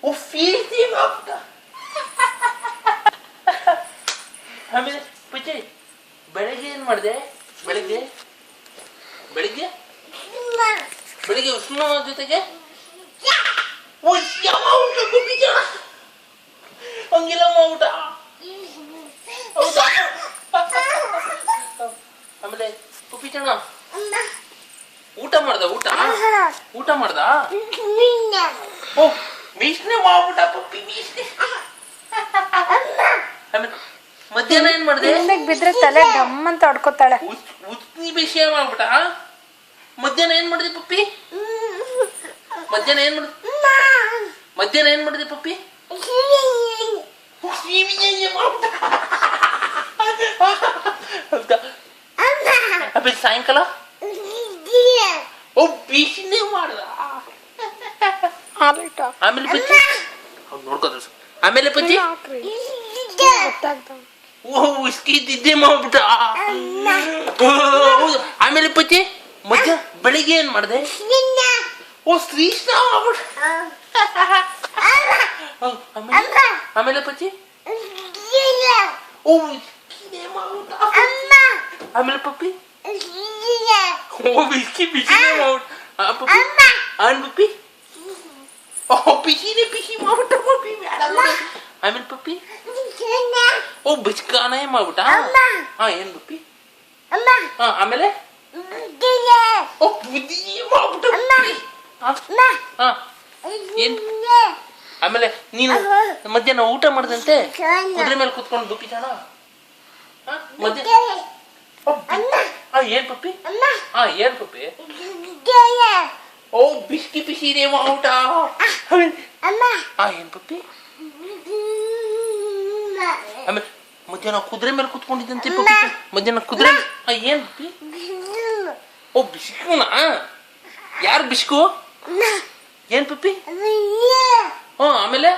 ಫೀಸಿ ಮಾಡ್ಬಿಟ್ಟ. ಆಮೇಲೆ ಪೂಜೆ ಬೆಳಗ್ಗೆ ಏನ್ ಮಾಡಿದೆ? ಬೆಳಿಗ್ಗೆ ಉಷ್ಣ ಜೊತೆಗೆ ಹಂಗಿಲ್ಲ ಊಟ. ಹೌದಾ? ಆಮೇಲೆ ಉಪ್ಪಿಚಣ ಊಟ ಮಾಡ್ದ? ಊಟ ಮಾಡ್ದ? ಓ ಮೀಸ್ನೆ ಮಾಡ್ಬಿಟ್ಟ ಪಪ್ಪಿ, ಮೀಸ್ನೆ. ಆಮೇಲೆ ಮಧ್ಯಾಹ್ನ ಏನ್ ಮಾಡ್ದೆ? ಬಿದ್ರೆ ತಲೆ ಡಮ್ ಅಂತ ಹೊಡ್ಕೋತಾಳೆ. ಉತ್ನಿ ವಿಷಯ ಮಾಡ್ಬಿಟ್ಟ. ಮಧ್ಯಾಹ್ನ ಏನ್ ಮಾಡಿದೆ ಪಪ್ಪಿ? ಮಧ್ಯಾಹ್ನ ಏನ್ ಮಾಡಿದೆ ಪಪ್ಪಿ? ಆಮೇಲೆ ಸಾಯಂಕಾಲ ಓ ಬಿಸಿನೇ ಮಾಡ್ದ. ಆಮೇಲೆ ಪಚ್ಚಿ ನೋಡ್ಕೋದ. ಆಮೇಲೆ ಪಚ್ಚಿ ಓ ಉಸ್ಕಿ ಇದ್ದಿದ್ದೆ ಮಾಡ್ಬಿಟ್ಟ. ಹೌದು. ಆಮೇಲೆ ಪಚ್ಚಿ ಬೆಳಿಗ್ಗೆ ಏನ್ ಮಾಡಿದೆ? ಓ ಶ್ರೀಷ್ಣ ಮಾಡ್ಬಿಟ್ಟ. ಆಮೇಲೆ ಪಚ್ಚಿ ಓ ಆಮೇಲೆ ಪಪ್ಪಿ ಓ ಬಿಸಿ ಬಿಸಿನೇ ಮಾಡ್ಬಿಟ್ಟ. ಪಪ್ಪಿ ಆನ್ ಪಪ್ಪಿ ಓ ಬಿಸಿ ಮಾಡ್ಬಿಟ್ಟ ಪಪ್ಪಿ. ಆಮೇಲೆ ಪಪ್ಪಿ ಓ ಬಿಚ್ಕಾನೇ ಮಾಡ್ಬಿಟ್ಟ. ಹಾ ಏನ್ ಪಪ್ಪಿ? ಹಾ ಆಮೇಲೆ ಓ ಬುದ್ಧಿ ಮಾಡ್ಬಿಟ್ಟ. ಹಾ ಏನ್? ಆಮೇಲೆ ನೀನು ಮಧ್ಯಾಹ್ನ ಊಟ ಮಾಡ್ದಂತೆ ಕುದುರೆ ಮೇಲೆ ಕುತ್ಕೊಂಡು ಬುಪ್ಪಿ ಜಾಣ ಮಧ್ಯಾಹ್ನ ಏನ್ ಪಪ್ಪಿ? ಹಾ ಏನ್ ಪಪ್ಪಿ? ಓ ಬಿಸಿ ಇದೆ ಊಟ. ಹಾ ಏನ್ ಪಪ್ಪಿ? ಆಮೇಲೆ ಮಧ್ಯಾಹ್ನ ಕುದುರೆ ಮೇಲೆ ಕುತ್ಕೊಂಡಿದ್ದಂತೆ ಪಪ್ಪಿ. ಮಧ್ಯಾಹ್ನ ಕುದುರೆ ಏನ್ ಪಪ್ಪಿ? ಓ ಬಿಸ್ಕುನಾ? ಯಾರು ಬಿಸ್ಕು? ಏನ್ ಪಪ್ಪಿ? ಆಮೇಲೆ